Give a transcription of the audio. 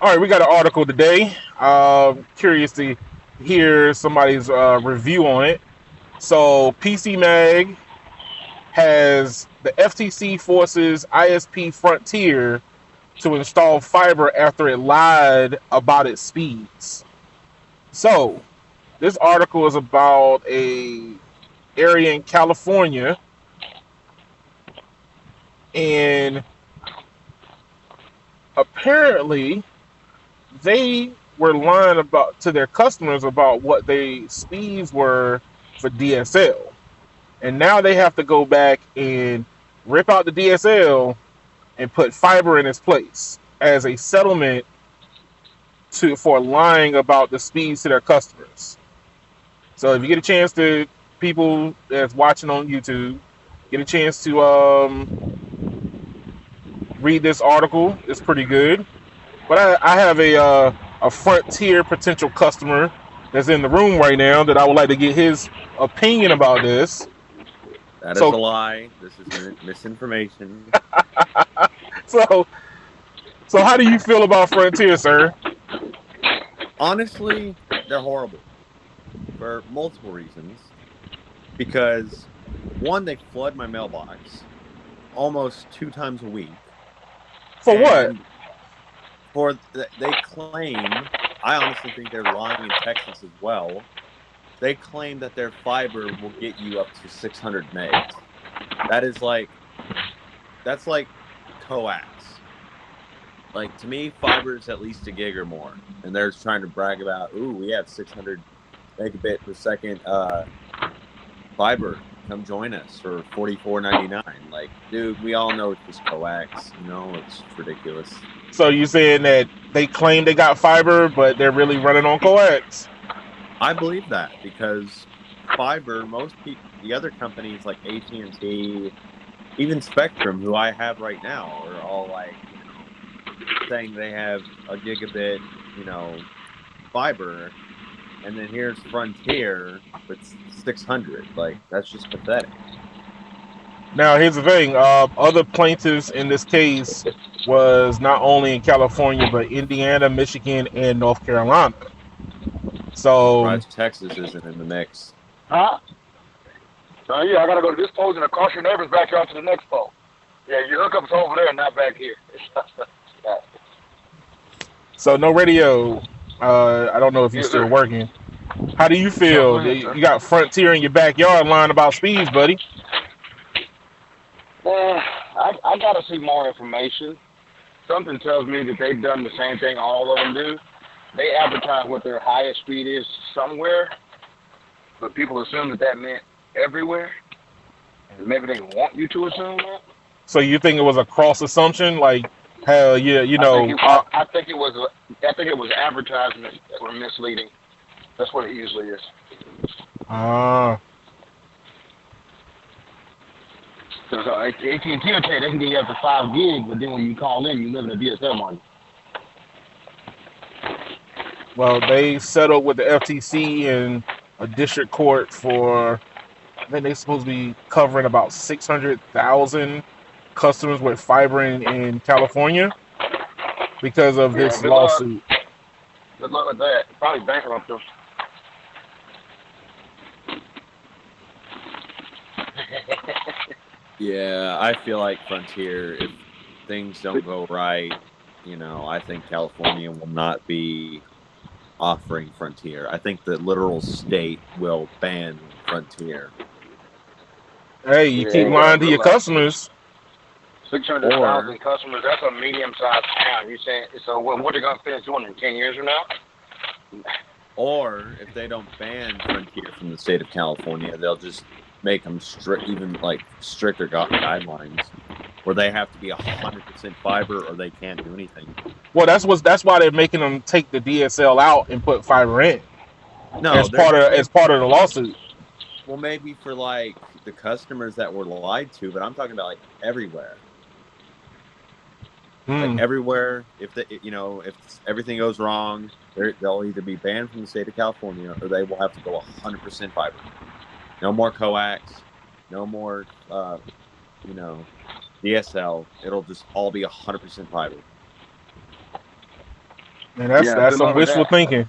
All right, we got an article today. Curious to hear somebody's review on it. So, PC Mag has the FTC forces ISP Frontier to install fiber after it lied about its speeds. So, this article is about a area in California, and apparently they were lying about to their customers about what they speeds were for DSL, and now they have to go back and rip out the DSL and put fiber in its place as a settlement to for lying about the speeds to their customers. So if you get a chance to people that's watching on YouTube, get a chance to read this article. It's pretty good. But I have a Frontier potential customer that's in the room right now that I would like to get his opinion about this. That is So a lie. This is misinformation. so so how do you feel about Frontier, sir? Honestly, they're horrible for multiple reasons. Because one, they flood my mailbox almost 2 times a week, For what? and they claim. I honestly think they're lying in Texas as well. They claim that their fiber will get you up to 600 megs. That is that's like coax. Like to me, fiber is at least a gig or more, and they're trying to brag about, ooh, we have 600 megabit per second fiber. Come join us for $44.99. Like, dude, we all know it's just coax. It's ridiculous. So you saying that they claim they got fiber, but they're really running on coax? I believe that because fiber, the other companies like AT&T, even Spectrum, who I have right now, are all like, saying they have a gigabit, fiber, and then here's Frontier with 600. Like, that's just pathetic. Now here's the thing: other plaintiffs in this case was not only in California but Indiana, Michigan, and North Carolina. I'm So surprised Texas isn't in the mix. Huh? So yeah, I gotta go to this post and across your neighbor's backyard to the next post. Yeah, your hookup's over there, not back here. so no radio. I don't know if you're Yes, still sir. working. How do you No, go feel? ahead, sir. You got Frontier in your backyard lying about speeds, buddy. I gotta see more information. Something tells me that they've done the same thing all of them do. They advertise what their highest speed is somewhere, but people assume that that meant everywhere. And maybe they want you to assume that. So you think it was a cross assumption? Like, hell yeah, I think it, I, I think it was I think it was advertisements that were misleading. That's what it usually is. uh, Because AT&T will tell you they can get you up to 5 gig, but then when you call in, you live in a DSL one. well, they settled with the FTC in a district court for, I think they're supposed to be covering about 600,000 customers with fiber in California because of Yeah, this good luck. lawsuit. Good luck with that. Probably bankrupt them. Yeah, I feel like Frontier, if things don't go right, I think California will not be offering Frontier. I think the literal state will ban Frontier. Hey, you keep Yeah, lying to good your luck. customers. 600,000 Or customers, that's a medium-sized town. You saying, so what are they going to finish doing in 10 years from now? or if they don't ban Frontier from the state of California, they'll just make them even like stricter guidelines where they have to be 100% fiber or they can't do anything. Well, that's why they're making them take the DSL out and put fiber in No, as part of the lawsuit. well, maybe for like the customers that were lied to, but I'm talking about like everywhere. Like Hmm. everywhere, if everything goes wrong, they'll either be banned from the state of California or they will have to go 100% fiber. No more coax, no more, you know, DSL. It'll just all be 100% fiber. And that's Yeah, good some luck with wishful that. thinking.